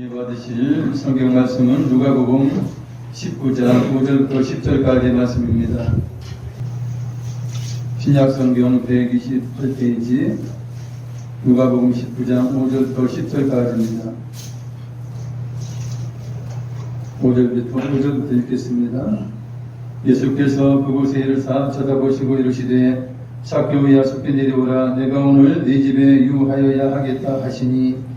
은혜 받으실 성경 말씀은 누가복음 19장 5절부터 10절까지의 말씀입니다. 신약성경 128페이지 누가복음 19장 5절부터 10절까지입니다. 5절부터 읽겠습니다. 예수께서 그곳에 이르사 쳐다보시고 이르시되 삭개오야 속히 내려오라. 내가 오늘 네 집에 유하여야 하겠다 하시니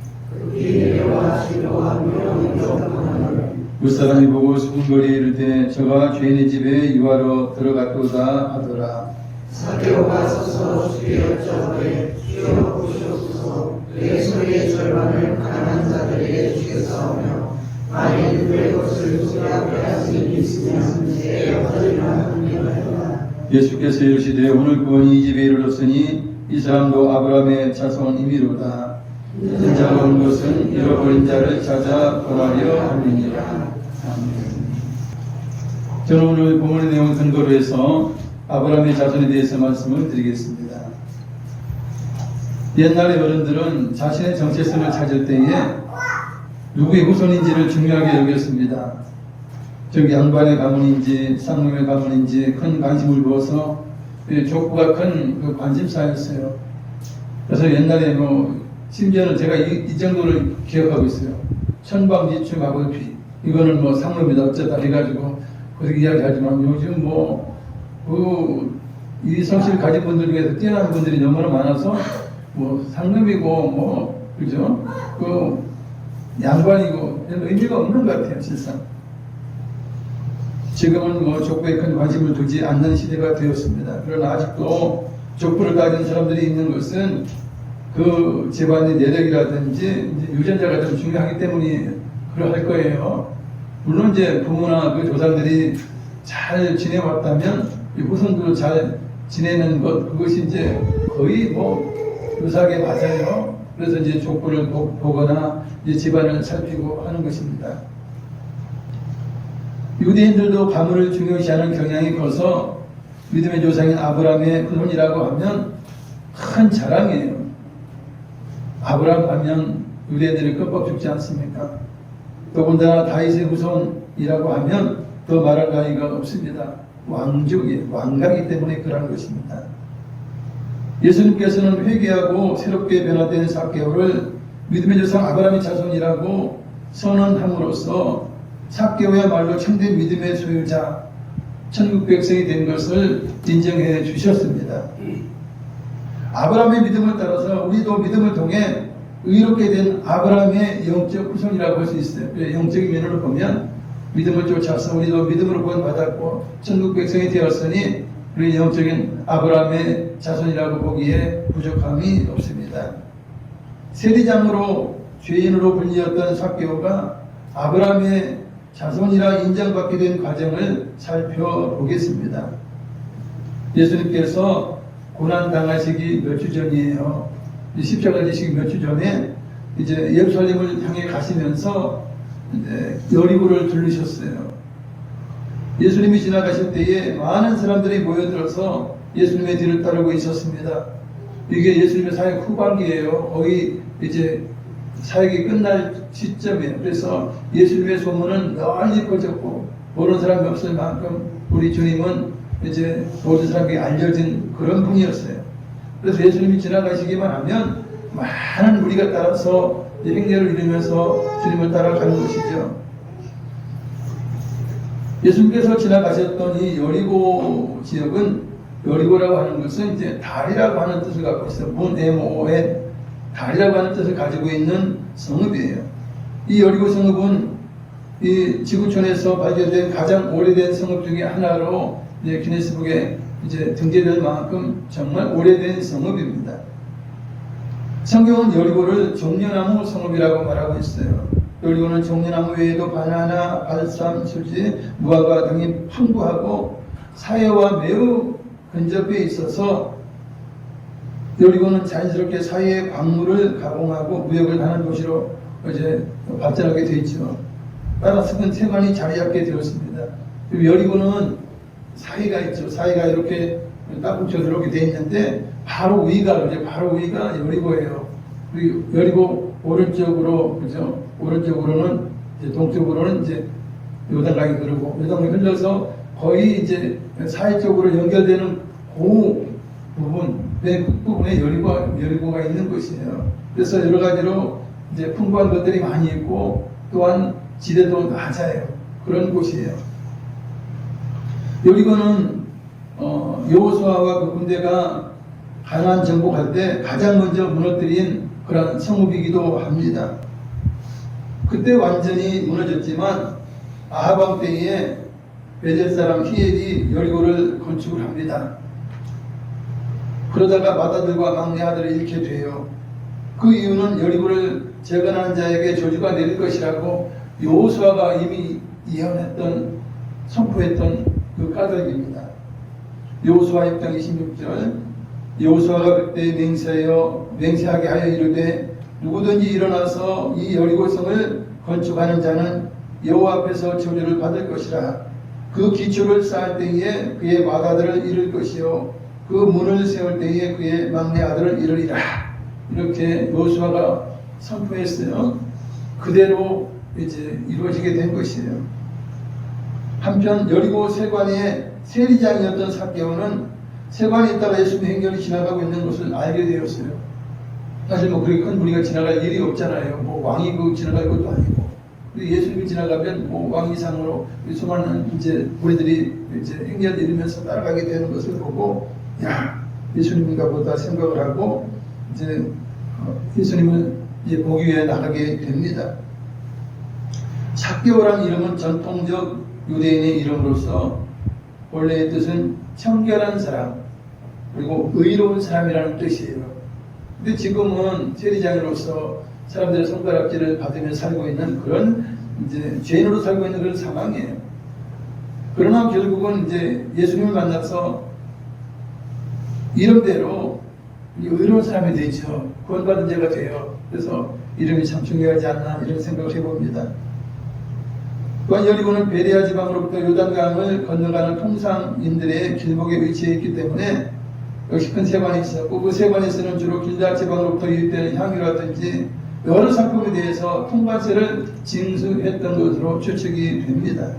그 사람이 보고 수군거리에 이르되 저가 죄인의 집에 유하러 들어갔도다 하더라. 삭개오가 서서 주께 여쭤보되 주여 보시옵소서 내 소유의 절반을 가난한 자들에게 주겠사오며 만일 내 것을 주께 앞에 하실 일 있으면 내 역할이나 합리하리라. 예수께서 이르시되 오늘 구원이 이 집에 이르렀으니 이 사람도 아브라함의 자손이미로다. 인자가 온 것은 잃어버린 자를 찾아 구하려 함이니라. 저는 오늘 본문의 내용을 근거로 해서 아브라함의 자손에 대해서 말씀을 드리겠습니다. 옛날의 어른들은 자신의 정체성을 찾을 때에 누구의 후손인지를 중요하게 여겼습니다. 즉 양반의 가문인지 쌍놈의 가문인지 큰 관심을 두어서 족보가 큰 그 관심사였어요. 그래서 옛날에 심지어는 제가 이 정도를 기억하고 있어요. 천방지축 아버지 이거는 상놈이다 어쩌다 해가지고 그렇게 이야기하지만 요즘 이 성씨를 가진 분들 중에서 뛰어난 분들이 너무나 많아서 상놈이고 그죠? 양반이고 의미가 없는 것 같아요. 실상 지금은 족보에 큰 관심을 두지 않는 시대가 되었습니다. 그러나 아직도 족보를 가진 사람들이 있는 것은 그 집안의 내력이라든지 유전자가 좀 중요하기 때문에 그러할 거예요. 물론 이제 부모나 그 조상들이 잘 지내왔다면 후손들도 잘 지내는 것 그것이 이제 거의 유사하게 맞아요. 그래서 이제 족보를 보거나 이제 집안을 살피고 하는 것입니다. 유대인들도 가문을 중요시하는 경향이 커서 믿음의 조상인 아브라함의 후손이라고 하면 큰 자랑이에요. 아브라함 하면 유대인들이 껍벅 죽지 않습니까? 더군다나 다윗의 후손이라고 하면 더 말할 나위가 없습니다. 왕족이에요. 왕가이기 때문에 그러한 것입니다. 예수님께서는 회개하고 새롭게 변화된 삭개오를 믿음의 조상 아브라함의 자손이라고 선언함으로써 삭개오야말로 참된 믿음의 소유자 천국 백성이 된 것을 인정해 주셨습니다. 아브라함의 믿음을 따라서 우리도 믿음을 통해 의롭게 된 아브라함의 영적 후손이라고 할 수 있어요. 영적인 면으로 보면 믿음을 쫓아서 우리도 믿음으로 구원받았고 천국 백성이 되었으니 우리 영적인 아브라함의 자손이라고 보기에 부족함이 없습니다. 세리장으로 죄인으로 불리었던 삭개오가 아브라함의 자손이라 인정받게 된 과정을 살펴보겠습니다. 예수님께서 고난당하시기 몇 주 전이에요. 십자가 지시기 몇 주 전에 이제 예루살렘을 향해 가시면서 여리고를 들르셨어요. 예수님이 지나가실 때에 많은 사람들이 모여들어서 예수님의 뒤를 따르고 있었습니다. 이게 예수님의 사역 후반기예요. 거의 이제 사역이 끝날 시점이에요. 그래서 예수님의 소문은 널리 퍼졌고 모르는 사람이 없을 만큼 우리 주님은 이제 모든 사람에게 알려진 그런 분이었어요. 그래서 예수님이 지나가시기만 하면 많은 무리가 따라서 행렬을 이루면서 주님을 따라가는 것이죠. 예수님께서 지나가셨던 이 여리고 지역은 여리고라고 하는 것은 이제 다리라고 하는 뜻을 갖고 있어요. 문에모에 다리라고 하는 뜻을 가지고 있는 성읍이에요. 이 여리고 성읍은 이 지구촌에서 발견된 가장 오래된 성읍 중에 하나로 기네스북에 이제 등재될 만큼 정말 오래된 성읍입니다. 성경은 여리고를 종려나무 성읍이라고 말하고 있어요. 여리고는 종려나무 외에도 바나나, 발삼, 수지, 무화과 등이 풍부하고 사회와 매우 근접해 있어서 여리고는 자연스럽게 사회의 광물을 가공하고 무역을 하는 도시로 이제 발전하게 되어 있죠. 따라서 큰 세관이 자리 잡게 되었습니다. 여리고는 사이가 있죠. 사이가 이렇게 딱 붙여 들어오게 되어 있는데 바로 위가 여리고예요. 그리고 여리고 오른쪽으로 그죠? 오른쪽으로는 이제 동쪽으로는 이제 요단강이 흐르고 요단강이 흘러서 거의 이제 사해 쪽으로 연결되는 그 부분, 그 끝부분에 여리고가 있는 곳이에요. 그래서 여러 가지로 이제 풍부한 것들이 많이 있고 또한 지대도 낮아요. 그런 곳이에요. 여리고는 여호수아와 그 군대가 가나안 정복할 때 가장 먼저 무너뜨린 그런 성읍이기도 합니다. 그때 완전히 무너졌지만 아합 왕 때에 베델 사람 히엘이 여리고를 건축을 합니다. 그러다가 맏아들과 막내 아들을 잃게 돼요. 그 이유는 여리고를 재건하는 자에게 저주가 내릴 것이라고 여호수아가 이미 예언했던 선포했던 그 까닭입니다. 여호수아 6장 26절 여호수아가 그때 맹세하게 하여 이르되 누구든지 일어나서 이 여리고성을 건축하는 자는 여호와 앞에서 저주를 받을 것이라. 그 기초를 쌓을 때에 그의 맏아들을 잃을 것이요 그 문을 세울 때에 그의 막내 아들을 잃으리라. 이렇게 여호수아가 선포했어요. 그대로 이제 이루어지게 된 것이에요. 한편 여리고 세관의 세리장이었던 삭개오는 세관에 있다가 예수님의 행렬이 지나가고 있는 것을 알게 되었어요. 사실 뭐 그렇게 큰 무리가 지나갈 일이 없잖아요. 뭐 왕이 그 지나갈 것도 아니고. 예수님이 지나가면 뭐 왕 이상으로 수많은 이제 우리들이 이제 행렬을 이루면서 따라가게 되는 것을 보고 야 예수님인가 보다 생각을 하고 이제 예수님을 이제 보기 위해 나가게 됩니다. 삭개오라는 이름은 전통적 유대인의 이름으로서 원래의 뜻은 청결한 사람 그리고 의로운 사람이라는 뜻이에요. 근데 지금은 세리장으로서 사람들의 손가락질을 받으며 살고 있는 그런 이제 죄인으로 살고 있는 그런 상황이에요. 그러나 결국은 이제 예수님을 만나서 이름대로 의로운 사람이 되죠. 구원받은 자가 돼요. 그래서 이름이 참 중요하지 않나 이런 생각을 해봅니다. 또한 여리고는 베레아 지방으로부터 요단강을 건너가는 통상인들의 길목에 위치해 있기 때문에 역시 큰 세관이 있었고 그 세관에서는 주로 길앗 지방으로부터 유입되는 향유라든지 여러 상품에 대해서 통관세를 징수했던 것으로 추측이 됩니다.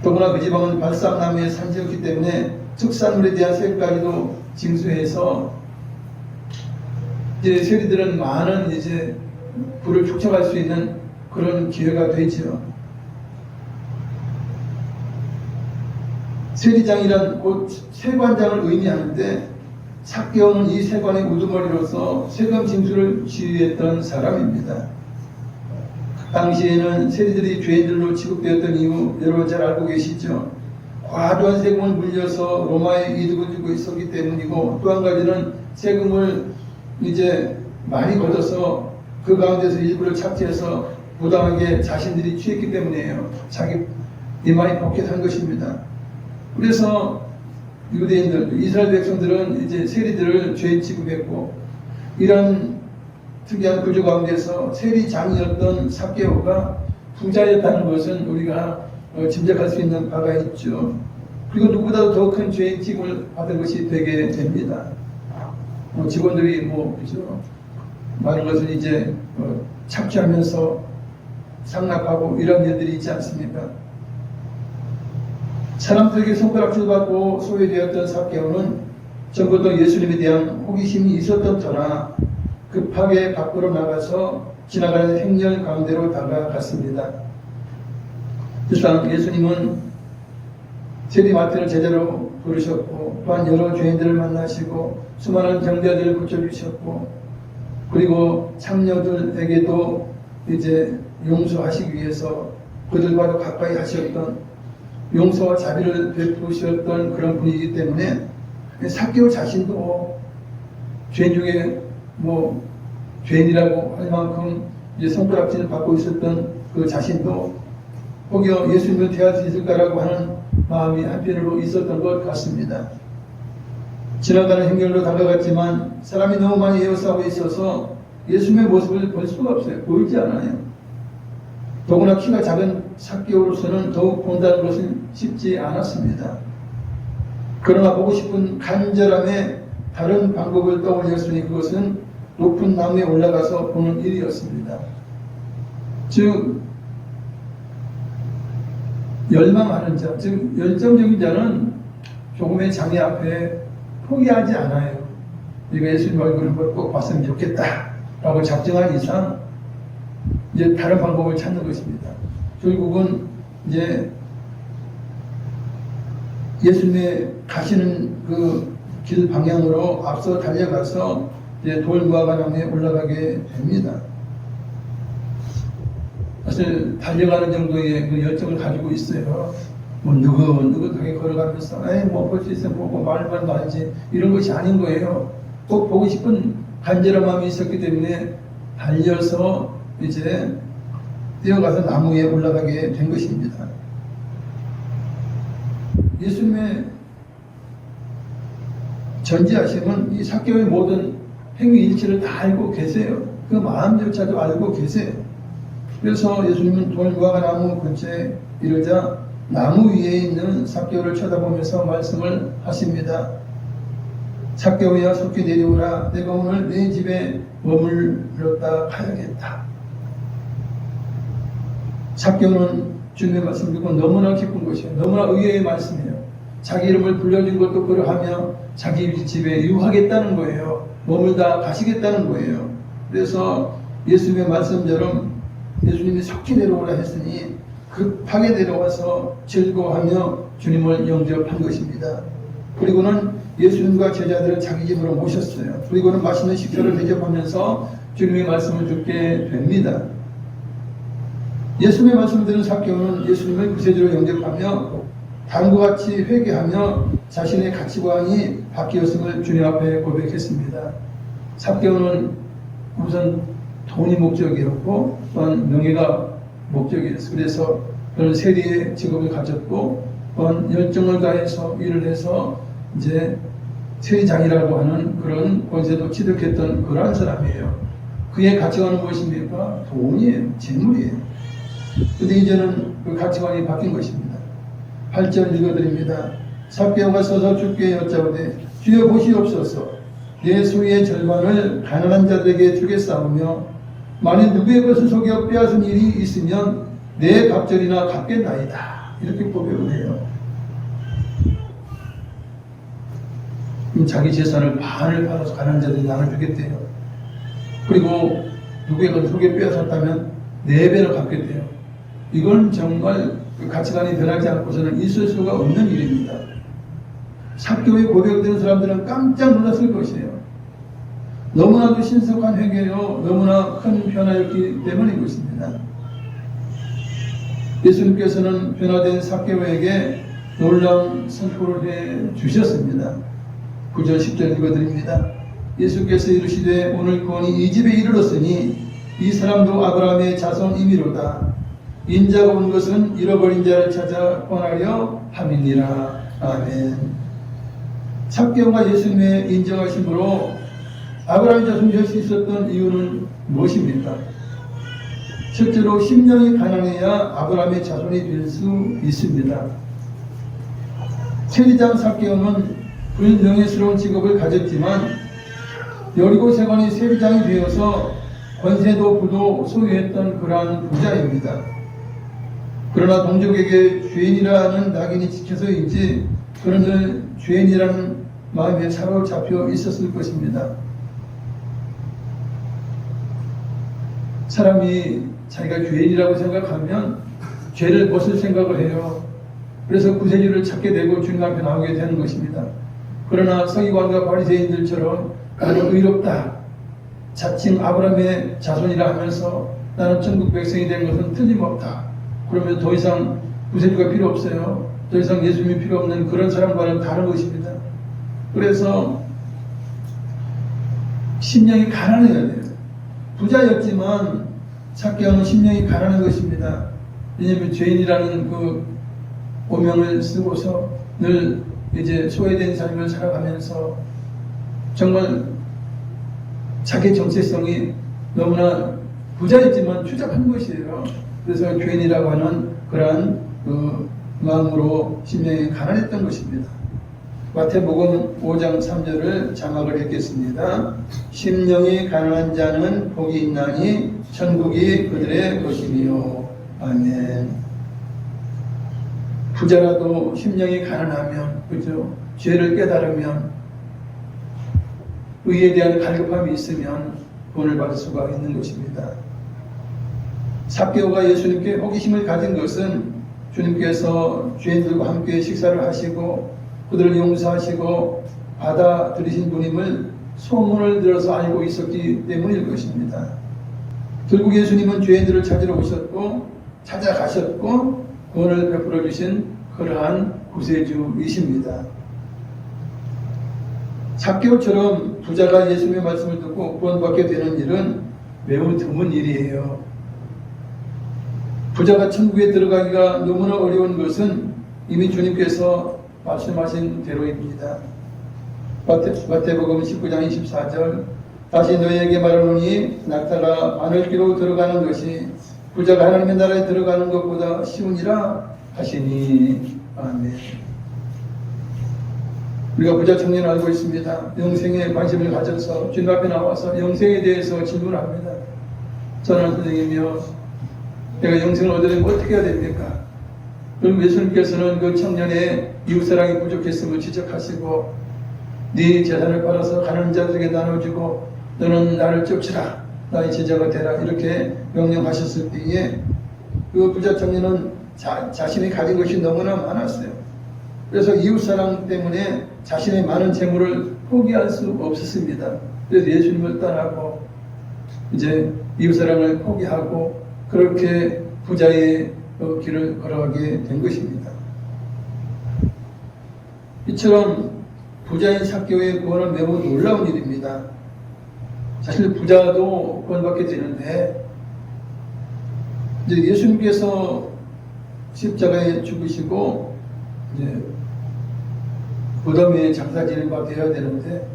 더구나 그 지방은 발상나무의 산지였기 때문에 특산물에 대한 세금까지도 징수해서 이제 세리들은 많은 이제 부를 축적할 수 있는 그런 기회가 되죠. 세리장이란 곧 세관장을 의미하는데 삭개오는 이 세관의 우두머리로서 세금 징수를 지휘했던 사람입니다. 당시에는 세리들이 죄인들로 취급되었던 이유 여러분 잘 알고 계시죠? 과도한 세금을 물려서 로마에 이득을 주고 있었기 때문이고 또 한 가지는 세금을 이제 많이 걷어서 그 가운데서 일부를 착취해서 부당하게 자신들이 취했기 때문이에요. 자기 이마에 포켓한 것입니다. 그래서 유대인들, 이스라엘 백성들은 이제 세리들을 죄인 취급했고 이런 특이한 구조 가운데서 세리장이었던 삭개오가 부자였다는 것은 우리가 짐작할 수 있는 바가 있죠. 그리고 누구보다도 더 큰 죄인 취급을 받은 것이 되게 됩니다. 직원들이 그죠? 많은 것을 이제 착취하면서 상납하고 이런 일들이 있지 않습니까? 사람들에게 손가락질 받고 소외되었던 삭개오는 전부터 예수님에 대한 호기심이 있었던 터나 급하게 밖으로 나가서 지나가는 행렬 가운데로 다가갔습니다. 일단 예수님은 세리마태를 제자로 부르셨고 또한 여러 죄인들을 만나시고 수많은 병자들을 고쳐주셨고 그리고 창녀들에게도 이제 용서하시기 위해서 그들과도 가까이 하셨던 용서와 자비를 베푸셨던 그런 분이기 때문에 삭개오 자신도 죄인 중에 죄인이라고 할 만큼 이제 손가락질을 받고 있었던 그 자신도 혹여 예수님을 대할 수 있을까라고 하는 마음이 한편으로 있었던 것 같습니다. 지나가는 행렬로 다가갔지만 사람이 너무 많이 에워싸고 있어서 예수님의 모습을 볼 수가 없어요. 보이지 않아요. 더구나 키가 작은 삭개오로서는 더욱 본다는 것은 쉽지 않았습니다. 그러나 보고 싶은 간절함에 다른 방법을 떠올렸으니 그것은 높은 나무에 올라가서 보는 일이었습니다. 즉 열망하는 자, 즉 열정적인 자는 조금의 장애 앞에 포기하지 않아요. 이거 예수님 얼굴을 꼭 봤으면 좋겠다라고 작정한 이상 이제 다른 방법을 찾는 것입니다. 결국은 이제 예수님의 가시는 그 길 방향으로 앞서 달려가서 이제 돌무화과나무에 올라가게 됩니다. 사실 달려가는 정도의 그 열정을 가지고 있어요. 뭐 느긋하게 걸어가면서 에이 뭐 볼 수 있어 보고 말만 말지 이런 것이 아닌 거예요. 꼭 보고 싶은 간절한 마음이 있었기 때문에 달려서 이제 뛰어가서 나무에 올라가게 된 것입니다. 예수님의 전지하심은 이 삭개오의 모든 행위 일치를 다 알고 계세요. 그 마음조차도 알고 계세요. 그래서 예수님은 돌무화과나무 근처에 이르자 나무 위에 있는 삭개오를 쳐다보면서 말씀을 하십니다. 삭개오야 속히 내려오라. 내가 오늘 내 집에 머물렀다 가야겠다. 삭개오는 주님의 말씀을 듣고 너무나 기쁜 것이에요. 너무나 의외의 말씀이에요. 자기 이름을 불려준 것도 그러하며 자기 집에 유하겠다는 거예요. 머물다 가시겠다는 거예요. 그래서 예수님의 말씀처럼 예수님이 속히 내려오라 했으니 급하게 내려와서 즐거워하며 주님을 영접한 것입니다. 그리고는 예수님과 제자들을 자기 집으로 모셨어요. 그리고는 맛있는 식사를 대접하면서 주님의 말씀을 듣게 됩니다. 예수님의 말씀을 들은 삭개오는 예수님을 구세주로 영접하며 다음과 같이 회개하며 자신의 가치관이 바뀌었음을 주님 앞에 고백했습니다. 삭개오는 우선 돈이 목적이었고 또한 명예가 목적이었어요. 그래서 그런 세리의 직업을 가졌고 또한 열정을 다해서 일을 해서 이제 세리장이라고 하는 그런 권세도 취득했던 그러한 사람이에요. 그의 가치관은 무엇입니까? 돈이에요. 재물이에요. 근데 이제는 그 가치관이 바뀐 것입니다. 8절 읽어드립니다. 삭개오가 서서 주께 여짜오되 주여 보시옵소서. 내 소유의 절반을 가난한 자들에게 주겠사오며 만일 누구의 것을 속여 빼앗은 일이 있으면 내 갑절이나 갚겠나이다. 이렇게 고백을 해요. 자기 재산을 반을 팔아서 가난한 자들에게 나눠주겠대요. 그리고 누구의 것을 속여 빼앗았다면 4배를 갚겠대요. 이건 정말 그 가치관이 변하지 않고서는 있을 수가 없는 일입니다. 삭개오의 고백을 들은 사람들은 깜짝 놀랐을 것이에요. 너무나도 신속한 회개요, 너무나 큰 변화였기 때문인 것입니다. 예수님께서는 변화된 삭개오에게 놀라운 선포를 해 주셨습니다. 9절 10절 읽어드립니다. 예수께서 이르시되 오늘 구원이 이 집에 이르렀으니 이 사람도 아브라함의 자손이미로다. 인자가 온 것은 잃어버린 자를 찾아 구원하려 함이니라. 아멘. 삭개오가 예수님의 인정하심으로 아브라함의 자손이 될 수 있었던 이유는 무엇입니까? 첫째로 심령이 가난해야 아브라함의 자손이 될 수 있습니다. 세리장 삭개오는 불명예스러운 직업을 가졌지만 여리고 세관이 세리장이 되어서 권세도 부도 소유했던 그러한 부자입니다. 그러나 동족에게 죄인이라는 낙인이 찍혀서인지 그는 늘 죄인이라는 마음에 사로잡혀 있었을 것입니다. 사람이 자기가 죄인이라고 생각하면 죄를 벗을 생각을 해요. 그래서 구세주를 찾게 되고 주님 앞에 나오게 되는 것입니다. 그러나 서기관과 바리새인들처럼 나는 의롭다, 자칭 아브라함의 자손이라 하면서 나는 천국 백성이 된 것은 틀림없다. 그러면 더 이상 구세주가 필요 없어요. 더 이상 예수님이 필요 없는 그런 사람과는 다른 것입니다. 그래서 심령이 가난해야 돼요. 부자였지만 삭개오는 심령이 가난한 것입니다. 왜냐하면 죄인이라는 그 오명을 쓰고서 늘 이제 소외된 삶을 살아가면서 정말 자기 정체성이 너무나 부자였지만 추잡한 것이에요. 그래서 죄인이라고 하는 그러한 마음으로 심령이 가난했던 것입니다. 마태복음 5장 3절을 자막을 읽겠습니다. 심령이 가난한 자는 복이 있나니 천국이 그들의 것이니요. 아멘. 부자라도 심령이 가난하면, 그죠? 죄를 깨달으면, 의에 대한 갈급함이 있으면 구원을 받을 수가 있는 것입니다. 삭개오가 예수님께 호기심을 가진 것은 주님께서 죄인들과 함께 식사를 하시고 그들을 용서하시고 받아들이신 분임을 소문을 들어서 알고 있었기 때문일 것입니다. 결국 예수님은 죄인들을 찾으러 오셨고 찾아가셨고 구원을 베풀어 주신 그러한 구세주이십니다. 삭개오처럼 부자가 예수님의 말씀을 듣고 구원받게 되는 일은 매우 드문 일이에요. 부자가 천국에 들어가기가 너무나 어려운 것은 이미 주님께서 말씀하신 대로입니다. 마태복음 19장 24절 다시 너희에게 말하노니 낙타가 바늘기로 들어가는 것이 부자가 하나님의 나라에 들어가는 것보다 쉬우니라 하시니. 아멘. 우리가 부자 청년을 알고 있습니다. 영생에 관심을 가져서 주님 앞에 나와서 영생에 대해서 질문합니다. 저는 선생님이요, 내가 영생을 얻으려면 어떻게 해야 됩니까? 그럼 예수님께서는 그 청년의 이웃사랑이 부족했음을 지적하시고 네 재산을 팔아서 가난한 자들에게 나눠주고 너는 나를 쫓으라, 나의 제자가 되라, 이렇게 명령하셨을 때에 그 부자 청년은 자신이 가진 것이 너무나 많았어요. 그래서 이웃사랑 때문에 자신의 많은 재물을 포기할 수 없었습니다. 그래서 예수님을 떠나고 이제 이웃사랑을 포기하고 그렇게 부자의 길을 걸어가게 된 것입니다. 이처럼 부자인 삭개오의 구원은 매우 놀라운 일입니다. 사실 부자도 구원받게 되는데 이제 예수님께서 십자가에 죽으시고 이제 무덤에 장사 지는 바 되어야 되는데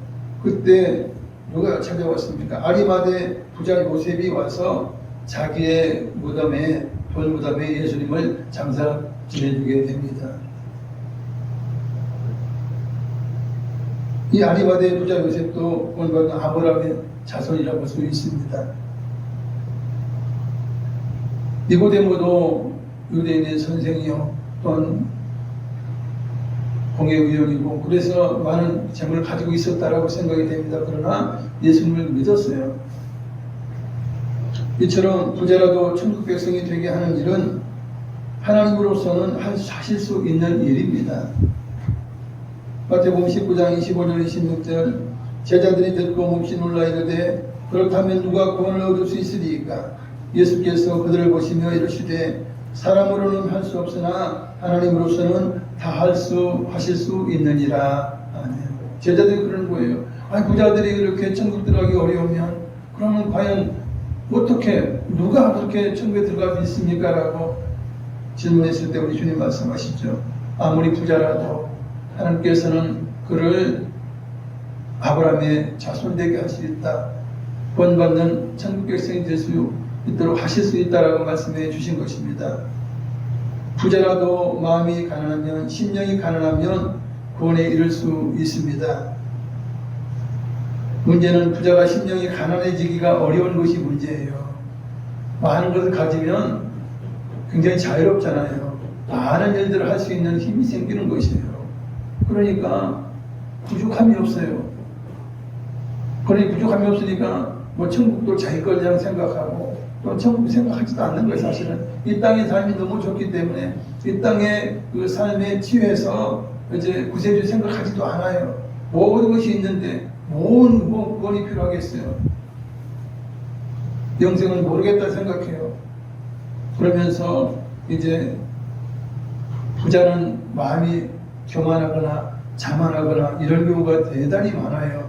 그때 누가 찾아왔습니까? 아리마대 부자 요셉이 와서 자기의 무덤에, 돌무덤에 예수님을 장사 지내주게 됩니다. 이 아리마대 부자 요셉도 구원받은 아브라함의 자손이라고 볼 수 있습니다. 니고데모도 유대인의 선생이요, 또한 공회의원이고 그래서 많은 재물을 가지고 있었다라고 생각이 됩니다. 그러나 예수님을 믿었어요. 이처럼 부자라도 천국 백성이 되게 하는 일은 하나님으로서는 하실 수 있는 일입니다. 마태복음 19장 25절 26절 제자들이 듣고 몹시 놀라 이르되 그렇다면 누가 구원을 얻을 수 있으리이까? 예수께서 그들을 보시며 이르시되 사람으로는 할 수 없으나 하나님으로서는 다 하실 수 있느니라. 아멘. 제자들이 그러는 거예요. 아니, 부자들이 이렇게 천국 들어가기 어려우면 그러면 과연 어떻게, 누가 그렇게 천국에 들어갈 수 있습니까? 라고 질문했을 때 우리 주님 말씀하시죠. 아무리 부자라도 하나님께서는 그를 아브라함의 자손 되게 할 수 있다, 구원받는 천국 백성이 될 수 있도록 하실 수 있다라고 말씀해 주신 것입니다. 부자라도 마음이 가난하면, 심령이 가난하면 구원에 이를 수 있습니다. 문제는 부자가 심령이 가난해지기가 어려운 것이 문제예요. 많은 것을 가지면 굉장히 자유롭잖아요. 많은 일들을 할 수 있는 힘이 생기는 것이에요. 그러니까 부족함이 없어요. 그러니 부족함이 없으니까 뭐 천국도 자기 거라고 생각하고 또 천국 생각하지도 않는 거예요. 사실은 이 땅의 삶이 너무 좋기 때문에 이 땅의 그 삶에 취해서 이제 구세주 생각하지도 않아요. 모든 것이 있는데 뭔 구원이 필요하겠어요. 영생은 모르겠다 생각해요. 그러면서 이제 부자는 마음이 교만하거나 자만하거나 이런 경우가 대단히 많아요.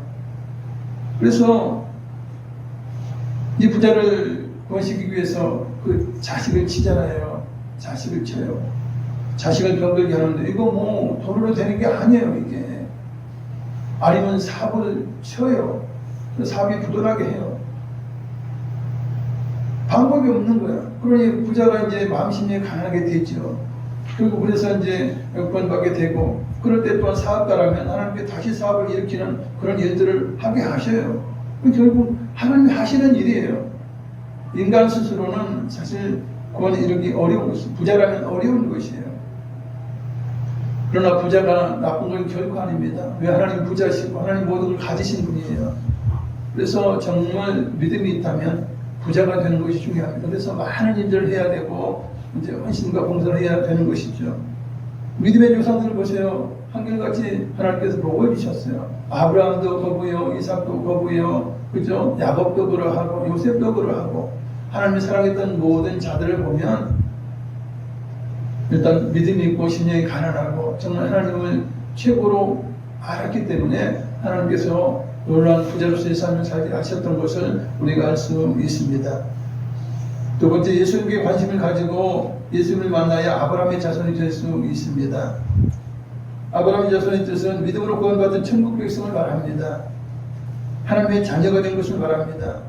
그래서 이 부자를 구원시키기 위해서 그 자식을 치잖아요. 자식을 쳐요. 자식을 병들게 하는데 이거 뭐 돈으로 되는 게 아니에요. 이게 아니면 삽을 쳐요. 삽이 부도나게 해요. 방법이 없는 거야. 그러니 부자가 이제 마음심이 강하게 되죠. 그리고 그래서 이제 구원받게 되고, 그럴 때 또한 사업가라면 하나님께 다시 사업을 일으키는 그런 일들을 하게 하셔요. 결국 하나님이 하시는 일이에요. 인간 스스로는 사실 구원에 이르기 어려운 것이에요. 부자라면 어려운 것이에요. 그러나 부자가 나쁜 건 결코 아닙니다. 왜? 하나님 부자시고 하나님 모든 걸 가지신 분이에요. 그래서 정말 믿음이 있다면 부자가 되는 것이 중요합니다. 그래서 많은 일들을 해야 되고 이제 헌신과 봉사를 해야 되는 것이죠. 믿음의 조상들을 보세요. 한결같이 하나님께서 복을 주셨어요. 아브라함도 거부요, 이삭도 거부요, 그죠? 야곱도 그러하고 요셉도 그러하고 하나님이 사랑했던 모든 자들을 보면 일단 믿음이 있고 심령이 가난하고 정말 하나님을 최고로 알았기 때문에 하나님께서 놀라운 부자로서의 삶을 살게 하셨던 것을 우리가 알 수 있습니다. 두 번째, 예수님께 관심을 가지고 예수님을 만나야 아브라함의 자손이 될 수 있습니다. 아브라함의 자손의 뜻은 믿음으로 구원받은 천국 백성을 말합니다. 하나님의 자녀가 된 것을 말합니다.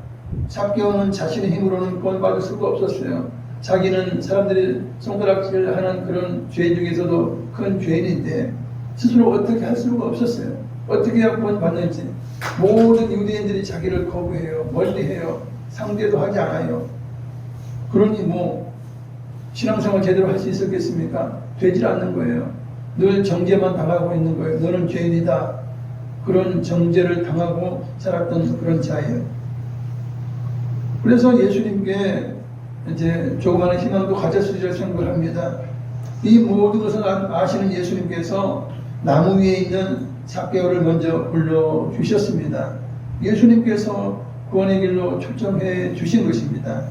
삭개오는 자신의 힘으로는 구원받을 수가 없었어요. 자기는 사람들이 손가락질하는 그런 죄인 중에서도 큰 죄인인데 스스로 어떻게 할 수가 없었어요. 어떻게 해야 구원받는지. 모든 유대인들이 자기를 거부해요. 멀리해요. 상대도 하지 않아요. 그러니 뭐 신앙생활 제대로 할 수 있었겠습니까? 되질 않는 거예요. 늘 정죄만 당하고 있는 거예요. 너는 죄인이다. 그런 정죄를 당하고 살았던 그런 자예요. 그래서 예수님께 이제 조그마한 희망도 가졌으리라 생각을 합니다. 이 모든 것을 아시는 예수님께서 나무 위에 있는 삭개오를 먼저 불러주셨습니다. 예수님께서 구원의 길로 초청해 주신 것입니다.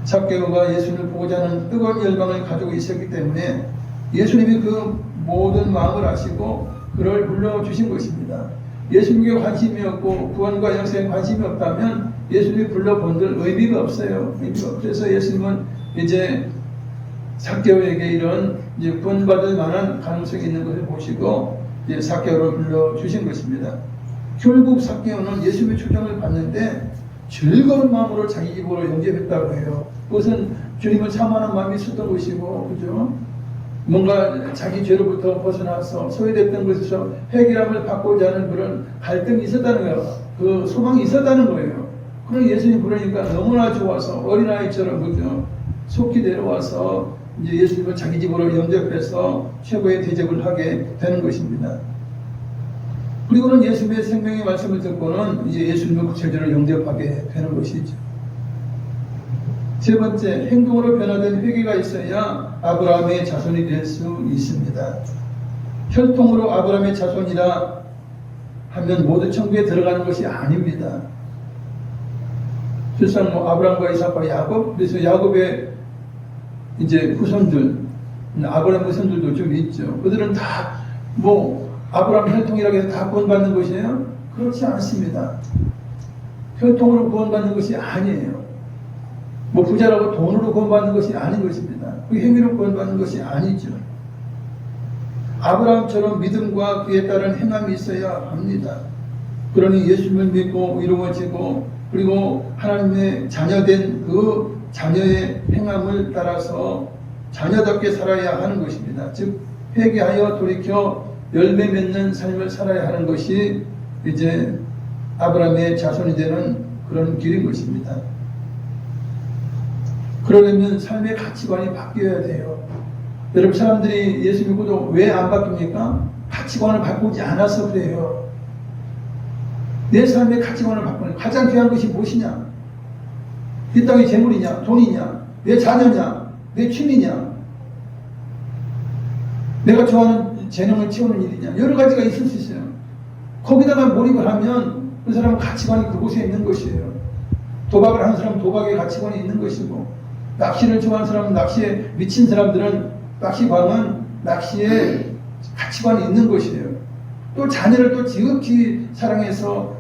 삭개오가 예수님을 보고자 하는 뜨거운 열망을 가지고 있었기 때문에 예수님이 그 모든 마음을 아시고 그를 불러주신 것입니다. 예수님께 관심이 없고 구원과 영생에 관심이 없다면 예수님이 불러본들 의미가 없어요. 의미가 없어서 예수님은 이제 삭개오에게 이런 이제 구원받을 만한 가능성이 있는 것을 보시고 이제 삭개오를 불러주신 것입니다. 결국 삭개오는 예수님의 초청을 받는데 즐거운 마음으로 자기 집으로 영접했다고 해요. 그것은 주님을 사모하는 마음이 있었던 것이고, 그죠? 뭔가 자기 죄로부터 벗어나서 소외됐던 것에서 해결함을 받고자 하는 그런 갈등이 있었다는 거예요. 그 소망이 있었다는 거예요. 그럼 예수님 부르니까 너무나 좋아서 어린아이처럼, 그죠? 속히 내려와서 이제 예수님을 자기 집으로 영접해서 최고의 대접을 하게 되는 것입니다. 그리고는 예수님의 생명의 말씀을 듣고는 이제 예수님을 구체적으로 영접하게 되는 것이죠. 세 번째, 행동으로 변화된 회개가 있어야 아브라함의 자손이 될 수 있습니다. 혈통으로 아브라함의 자손이라 하면 모두 천국에 들어가는 것이 아닙니다. 실상 뭐 아브라함과 이삭과 야곱, 그래서 야곱의 이제 후손들, 아브라함 후손들도 좀 있죠. 그들은 다 뭐 아브라함 혈통이라고 해서 다 구원받는 것이에요? 그렇지 않습니다. 혈통으로 구원받는 것이 아니에요. 뭐 부자라고 돈으로 구원받는 것이 아닌 것입니다. 그 행위로 구원받는 것이 아니죠. 아브라함처럼 믿음과 그에 따른 행함이 있어야 합니다. 그러니 예수님을 믿고 이루어지고 그리고 하나님의 자녀된 그 자녀의 행함을 따라서 자녀답게 살아야 하는 것입니다. 즉 회개하여 돌이켜 열매 맺는 삶을 살아야 하는 것이 이제 아브라함의 자손이 되는 그런 길인 것입니다. 그러려면 삶의 가치관이 바뀌어야 돼요. 여러분, 사람들이 예수 믿고도 왜 안 바뀝니까? 가치관을 바꾸지 않아서 그래요. 내 삶의 가치관을 바꾸는 가장 귀한 것이 무엇이냐? 이 땅의 재물이냐? 돈이냐? 내 자녀냐? 내 취미냐? 내가 좋아하는 재능을 채우는 일이냐? 여러 가지가 있을 수 있어요. 거기다가 몰입을 하면 그 사람은 가치관이 그곳에 있는 것이에요. 도박을 하는 사람은 도박의 가치관이 있는 것이고, 낚시를 좋아하는 사람은 낚시에 미친 사람들은 낚시광은 낚시에 가치관이 있는 것이에요. 또 자녀를 또 지극히 사랑해서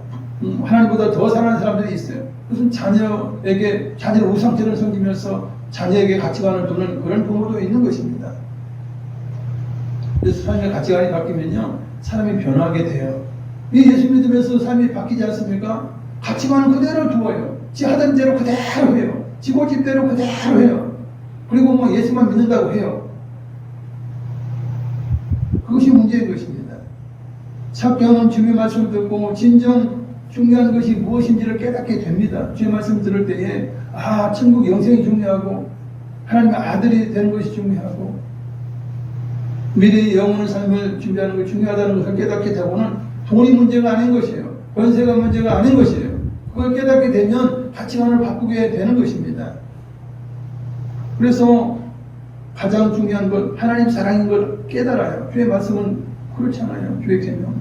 하나님보다 더 사랑하는 사람들이 있어요. 무슨 자녀에게 자녀를 우상처럼 섬기면서 자녀에게 가치관을 두는 그런 부모도 있는 것입니다. 그래서 삶의 가치관이 바뀌면요, 사람이 변하게 돼요. 이 예수 믿으면서 삶이 바뀌지 않습니까? 가치관은 그대로 두어요. 지 하던 대로 그대로 해요. 지 고집대로 그대로 해요. 그리고 뭐 예수만 믿는다고 해요. 문제인 것입니다. 삭개오는 주의 말씀을 듣고 진정 중요한 것이 무엇인지를 깨닫게 됩니다. 주의 말씀 들을 때에 천국 영생이 중요하고 하나님의 아들이 되는 것이 중요하고 미래의 영혼의 삶을 준비하는 것이 중요하다는 것을 깨닫게 되고는 돈이 문제가 아닌 것이에요. 권세가 문제가 아닌 것이에요. 그걸 깨닫게 되면 가치관을 바꾸게 되는 것입니다. 그래서 가장 중요한 것, 하나님 사랑인 걸 깨달아요. 주의 말씀은 그렇잖아요. 주의 계명.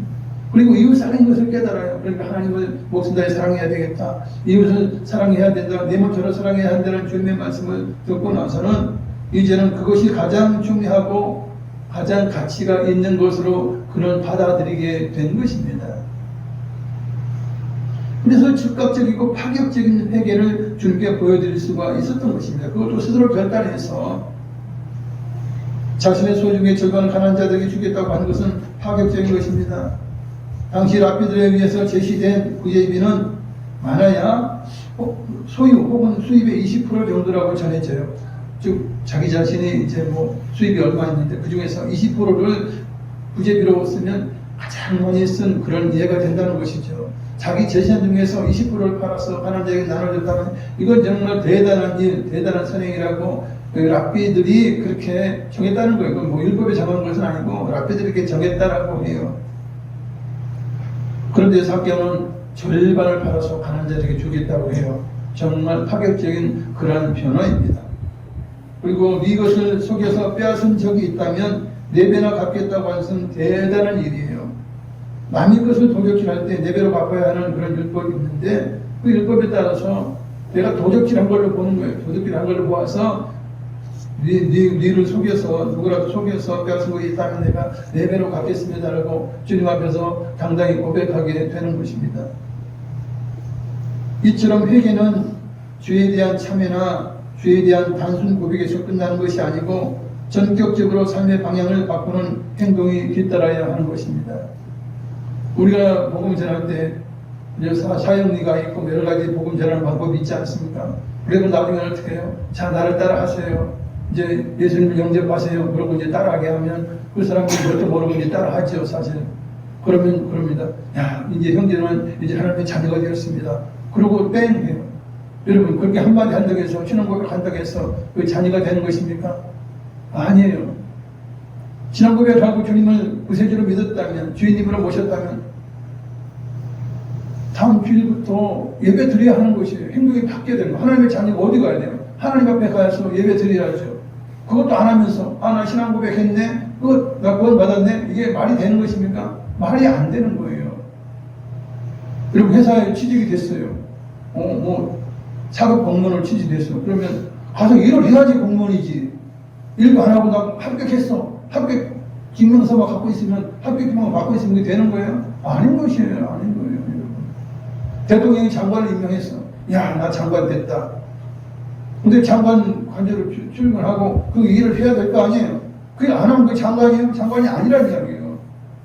그리고 이웃 사랑인 것을 깨달아요. 그러니까 하나님을 목숨 다해 사랑해야 되겠다. 이웃을 사랑해야 된다. 내 몸처럼 사랑해야 한다는 주님의 말씀을 듣고 나서는 이제는 그것이 가장 중요하고 가장 가치가 있는 것으로 그는 받아들이게 된 것입니다. 그래서 즉각적이고 파격적인 회개를 주님께 보여드릴 수가 있었던 것입니다. 그것도 스스로 결단해서 자신의 소중의 절반을 가난한 자들에게 주겠다고 하는 것은 파격적인 것입니다. 당시 랍비들에 의해서 제시된 그 예비는 많아야 소유 혹은 수입의 20% 정도라고 전해져요. 즉 자기 자신이 이제 수입이 얼마 있는데 그 중에서 20%를 부재비로 쓰면 가장 많이 쓴 그런 예가 된다는 것이죠. 자기 재산 중에서 20%를 팔아서 가난한 자에게 나눠줬다면 이건 정말 대단한 일, 대단한 선행이라고 랍비들이 그렇게 정했다는 거예요. 그건 율법에 정한 것은 아니고 랍비들이 이렇게 정했다라고 해요. 그런데 삭개오는 절반을 팔아서 가난한 자에게 주겠다고 해요. 정말 파격적인 그러한 변화입니다. 그리고 이것을 속여서 빼앗은 적이 있다면 4배나 갚겠다고 하는 것은 대단한 일이에요. 남의 것을 도적질할 때 4배로 갚아야 하는 그런 율법이 있는데 그 율법에 따라서 내가 도적질한 걸로 보는 거예요. 도적질한 걸로 보아서 니를 속여서 누구라도 속여서 빼앗은 것이 있다면 내가 4배로 갚겠습니다라고 주님 앞에서 당당히 고백하게 되는 것입니다. 이처럼 회개는 주에 대한 참여나 주에 대한 단순 고백에서 끝나는 것이 아니고 전격적으로 삶의 방향을 바꾸는 행동이 뒤따라야 하는 것입니다. 우리가 복음 전할 때 사형리가 있고 여러 가지 복음 전하는 방법이 있지 않습니까? 그리고 나중에 어떻게 해요? 자, 나를 따라 하세요. 이제 예수님을 영접하세요. 그러고 이제 따라하게 하면 그 사람이 뭣도 모르고 이제 따라 하죠, 사실. 그러면 그럽니다. 야, 이제 형제는 이제 하나님의 자녀가 되었습니다. 그러고 뺑 해요. 여러분, 그렇게 한마디 한다고 해서, 신앙고백 한다고 해서 그 자녀가 되는 것입니까? 아니에요. 신앙고백을 하고 주님을 구세주로 믿었다면, 주인님으로 모셨다면, 다음 주일부터 예배 드려야 하는 것이에요. 행동이 바뀌어야 되는 거예요. 하나님의 자녀가 어디 가야 돼요? 하나님 앞에 가서 예배 드려야죠. 그것도 안 하면서, 나 신앙고백 했네? 나 구원 받았네? 이게 말이 되는 것입니까? 말이 안 되는 거예요. 여러분, 회사에 취직이 됐어요. 사급 공무원을 취직했어. 그러면 가서 일을 해야지 공무원이지. 일도 안 하고 나 합격했어. 합격 증명서만 갖고 있으면, 합격 증명을 갖고 있으면 그게 되는 거예요? 아닌 것이에요. 아닌 거예요. 여러분. 대통령이 장관을 임명했어. 야, 나 장관 됐다. 근데 장관 관저로 출근하고 그 일을 해야 될 거 아니에요? 그게 안 하면 그 장관이에요? 장관이 아니라는 이야기예요.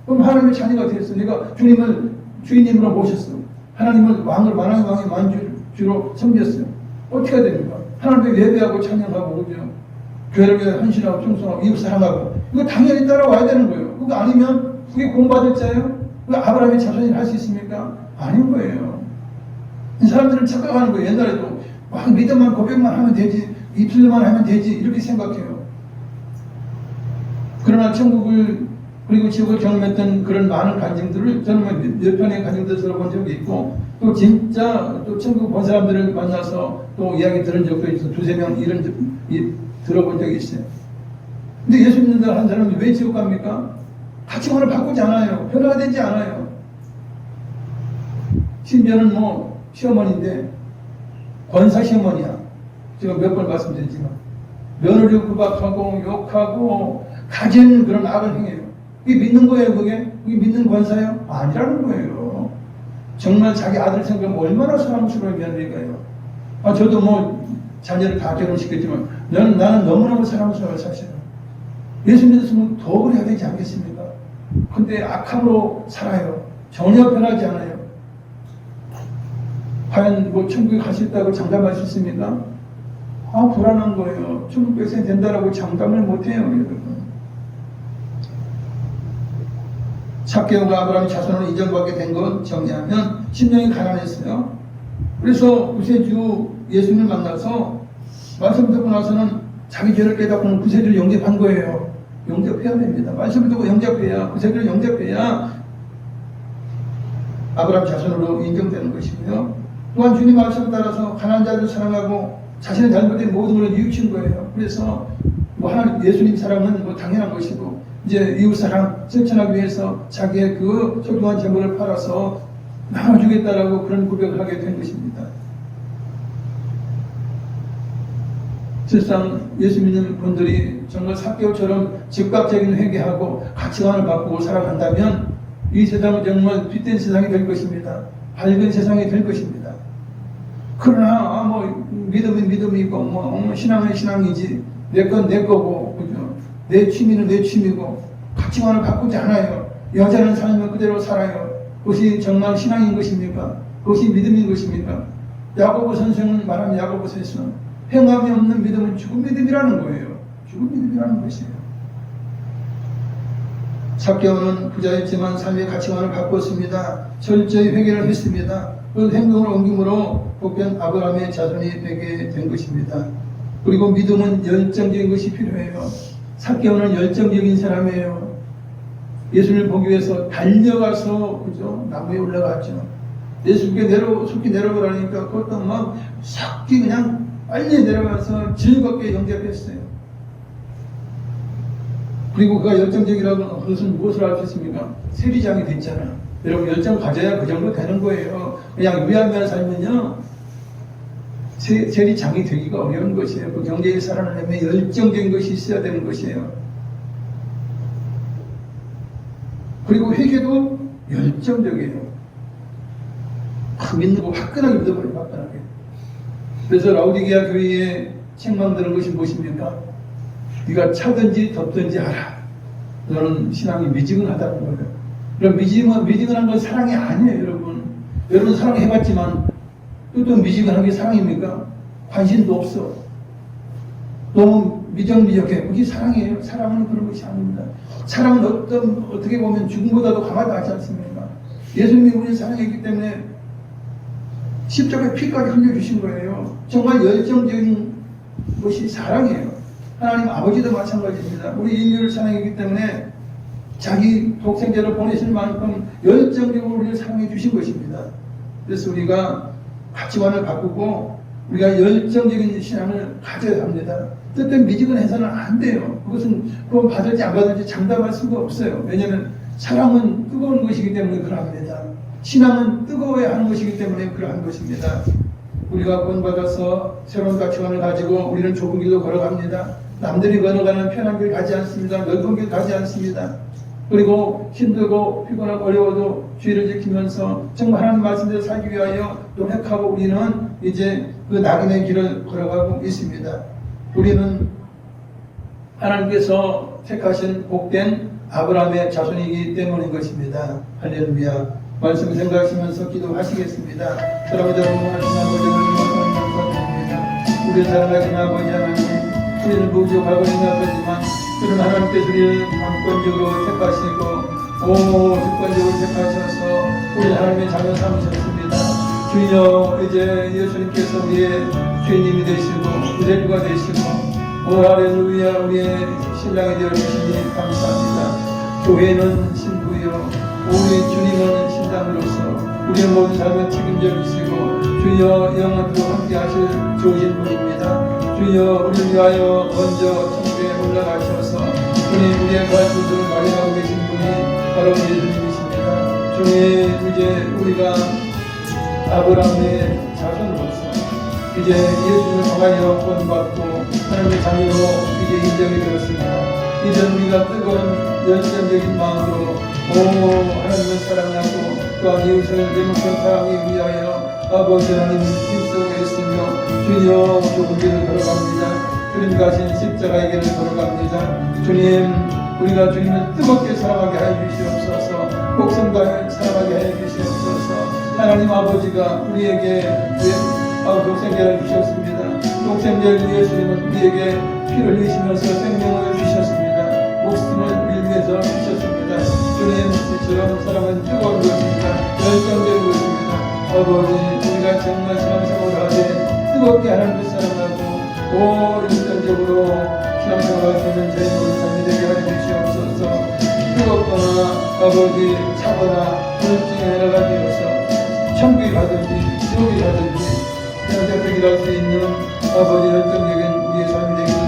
그럼 하나님의 자녀가 됐어. 내가 주님을 주인님으로 모셨어. 하나님을 만왕의 왕의 만주로 섬겼어요. 어떻게 해야 됩니까? 하나님께 예배하고 찬양하고 그죠? 교회를 위해 헌신하고 충성하고 이웃 사랑하고 이거 당연히 따라와야 되는 거예요. 그거 아니면 그게 공받을 자예요? 그 아브라함의 자손이 할 수 있습니까? 아닌 거예요. 이 사람들은 착각하는 거예요. 옛날에도 막 믿음만 고백만 하면 되지, 입술만 하면 되지 이렇게 생각해요. 그러나 천국을 그리고 지옥을 경험했던 그런 많은 간증들을 저는 몇 편의 간증들을 들어본 적이 있고 또 진짜 또 천국 본 사람들을 만나서 또 이야기 들은 적도 있어. 2-3명 이런 들어본 적이 있어요. 근데 예수 믿는 한 사람이 왜 지옥 갑니까? 가치관을 바꾸지 않아요. 변화가 되지 않아요. 심지어는 시어머니인데 권사 시어머니야. 제가 몇 번 말씀드렸지만 며느리 구박하고 욕하고 가진 그런 악을 행해요. 이게 믿는 거예요, 그게? 그게 믿는 권사예요? 아니라는 거예요. 정말 자기 아들 생각하면 얼마나 사랑스러운 며느리가요. 저도 자녀를 다 결혼시켰지만 나는 너무너무 사랑스러워요, 사실은. 예수 믿었으면 더 그래야 되지 않겠습니까? 근데 악함으로 살아요. 전혀 변하지 않아요. 과연 천국에 갈 수 있다고 장담할 수 있습니까? 불안한 거예요. 천국 백성이 된다라고 장담을 못해요, 여러분. 삭개오가 아브라함의 자손으로 인정받게 된 건 정리하면 심령이 가난했어요. 그래서 구세주 예수님을 만나서 말씀 듣고 나서는 자기 죄를 깨닫고는 구세주를 영접한 거예요. 영접해야 됩니다. 말씀을 듣고 영접해야, 구세주를 영접해야 아브라함 자손으로 인정되는 것이고요. 또한 주님 말씀을 따라서 가난한 자를 사랑하고 자신의 잘못된 모든 것을 뉘우친 거예요. 그래서 뭐 하나님 예수님 사랑은 뭐 당연한 것이고 이제 이웃 사랑 실천하기 위해서 자기의 그 소중한 재물을 팔아서 나눠주겠다라고 그런 고백을 하게 된 것입니다. 실상 예수 믿는 분들이 정말 삭개오처럼 즉각적인 회개하고 가치관을 바꾸고 살아간다면 이 세상은 정말 빛된 세상이 될 것입니다. 밝은 세상이 될 것입니다. 그러나 뭐 믿음은 믿음이고 뭐 신앙은 신앙이지 내 건 내 거고 그죠? 내 취미는 내 취미고 가치관을 바꾸지 않아요. 여자는 살면 그대로 살아요. 그것이 정말 신앙인 것입니까? 그것이 믿음인 것입니까? 야고보 선생은 말하면 야고보서에서 행함이 없는 믿음은 죽은 믿음이라는 거예요. 죽은 믿음이라는 것이에요. 삭개오는 부자였지만 삶의 가치관을 바꿨습니다. 철저히 회개를 했습니다. 그 행동을 옮김으로 복된 아브라함의 자손이 되게 된 것입니다. 그리고 믿음은 열정적인 것이 필요해요. 삭개오는 열정적인 사람이에요. 예수를 보기 위해서 달려가서 그죠? 나무에 올라갔죠. 예수께 속히 내려오라니까 그것도 막 삭히 그냥 빨리 내려가서 즐겁게 영접했어요. 그리고 그가 열정적이라고 그것은 무엇을 알 수 있습니까? 세리장이 됐잖아. 여러분 열정 가져야 그 정도 되는 거예요. 그냥 위안만 살면요 세리장이 되기가 어려운 것이에요. 그 경제에 살아내려면 열정적인 것이 있어야 되는 것이에요. 그리고 회개도 열정적이에요. 믿는 거 화끈하게 믿어버려요. 화끈하게. 그래서 라오디게아 교회에 책 만드는 것이 무엇입니까? 네가 차든지 덥든지 알아. 너는 신앙이 미지근하다는 거예요. 그럼 미지근한 건 사랑이 아니에요, 여러분. 여러분 사랑해봤지만 또 미지근한 게 사랑입니까? 관심도 없어. 너무 미적미적해. 그게 사랑이에요. 사랑은 그런 것이 아닙니다. 사랑은 어떻게 보면 죽음보다도 강하지 않습니까? 예수님이 우리를 사랑했기 때문에 십자가에 피까지 흘려주신 거예요. 정말 열정적인 것이 사랑이에요. 하나님 아버지도 마찬가지입니다. 우리 인류를 사랑했기 때문에 자기 독생자를 보내실 만큼 열정적으로 우리를 사랑해 주신 것입니다. 그래서 우리가 가치관을 바꾸고 우리가 열정적인 신앙을 가져야 합니다. 뜻대로 미지근해서는 안 돼요. 그것은 그건 받을지 안 받을지 장담할 수가 없어요. 왜냐하면 사랑은 뜨거운 것이기 때문에 그러합니다. 신앙은 뜨거워야 하는 것이기 때문에 그러한 것입니다. 우리가 구원받아서 새로운 가치관을 가지고 우리는 좁은 길로 걸어갑니다. 남들이 걸어가는 편한 길 가지 않습니다. 넓은 길 가지 않습니다. 그리고 힘들고 피곤하고 어려워도 주의를 지키면서 정말 하나님 말씀대로 살기 위하여 노력하고 우리는 이제 그 낙인의 길을 걸어가고 있습니다. 우리는 하나님께서 택하신 복된 아브라함의 자손이기 때문인 것입니다. 할렐루야. 말씀을 생각하시면서 기도하시겠습니다. 사랑하는 하나님 아버지 감사드립니다. 우리를 사랑하신 아버지 하나님 우리는 부족하고 연약하지만 그런 하나님께서 우리를 강권적으로 택하시고 주권적으로 택하셔서 우리 하나님의 자녀 삼으셨습니다. 주여 이제 예수님께서 우리의 주인님이 되시고 구세주가 되시고 할렐루야 우리의 신랑이 되어주시니 감사합니다. 교회는 신부요 우리 주님은 신랑으로서 우리의 모든 삶을 책임져 주시고 주여 영원토록 함께 하실 좋으신 분입니다. 주여 우리를 위하여 먼저 천국에 올라가셔서 주님 우리의 가족들을 마련하고 계신 분이 바로 예수님이십니다. 주님 이제 우리가 아브라함의 자손으로서 이제 예수님을 통하여 구원받고 하나님의 자녀로 이제 인정이 되었습니다. 이제 우리가 뜨거운 열정적인 마음으로 하나님을 사랑하고 또한 이웃을 내 목숨 사랑하기 위하여 아버지 하나님 힘쓰고 있으며 주여 좁은 길을 걸어갑니다. 주님 가신 십자가의 길을 걸어갑니다. 주님 우리가 주님을 뜨겁게 사랑하게 하여 주시옵소서. 목숨 다해 사랑하게 하여 주시옵소서. 하나님 아버지가 우리에게 독생자를 주셨습니다. 독생자를 예수님은 우리에게 피를 흘리시면서 생명을 주셨습니다. 목숨을 위해서 주셨습니다. 주님처럼 사랑은 뜨거운 것입니다. 열정적인 것입니다. 아버지, 우리가 정말 신앙생활을 하되 뜨겁게 하나님을 사랑하고 또 열정적으로 신앙생활을 하는 저희 모든 삶이 되게 하여 주시옵소서. 뜨겁거나 아버지 차거나 불증에 나가 되어서 천국이 가든지 지옥이 가든지 그냥 대표기 갈수 있는 아버지 열정적인 우리의 삶이 되기를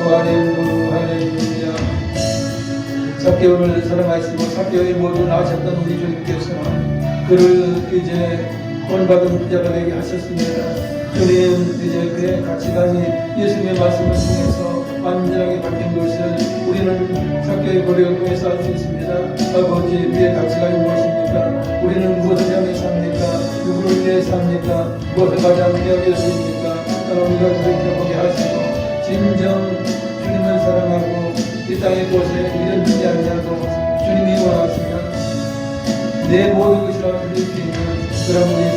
원합니다. 할렐루야. 삭개오를 사랑하시고 삭개오의 모든 아셨던 우리 주님께서 그를 이제 본받은 부자가 되게 하셨습니다. 주님 이제 그의 가치관이 예수님의 말씀을 통해서 완전하게 바뀐 것을 우리는 삭개오의 고백을 통해서 알 수 있습니다. 아버지, 우리의 가치관이 무엇입니까? 우리는 무엇을 향해 삽니까? 누구를 위해 삽니까? 무엇을 가장 귀하게 여깁니까? 우리가 그렇게 보게 하시고 진정 주님을 사랑하고 이 땅의 곳에 이름지지 아니하고 주님이 원하시면 내 모든 것이라 드릴 수 있는 그런 우리